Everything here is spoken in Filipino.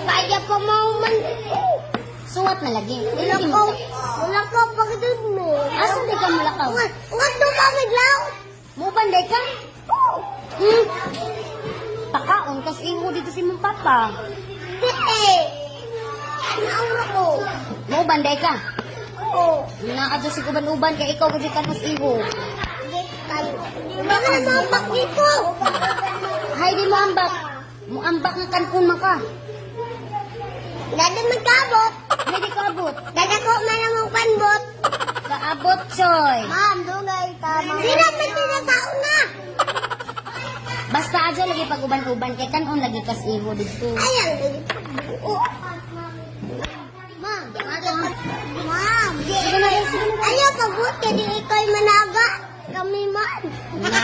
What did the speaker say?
Kaya pa mau man. Suwat na lagi. Wala ko pagdud mo. Asan di ka malakaw? Uwan to ka miglaw. Mo banday ka? Pakaon kas iho dito si mong papa. Naura ko. Mo banday ka? Oo. Nakadyo si uban-uban kay ikaw kasi kanus iho. Di ba ka mambak dito? Hay di mo ambak. Mo ambak ng kanpun man ka. Dada magkabot. Hay di ka abot. Dada ko man ang panbot. Kaabot, Choy. Ma'am, dugay tama. Di na tao na. Basta adyo lagi pag uban-uban kay kanon lagi kas iho dito. Ayan. Ma'am, Ma'am. Ayaw pagbuti di ikaw managa. Kami man. Na,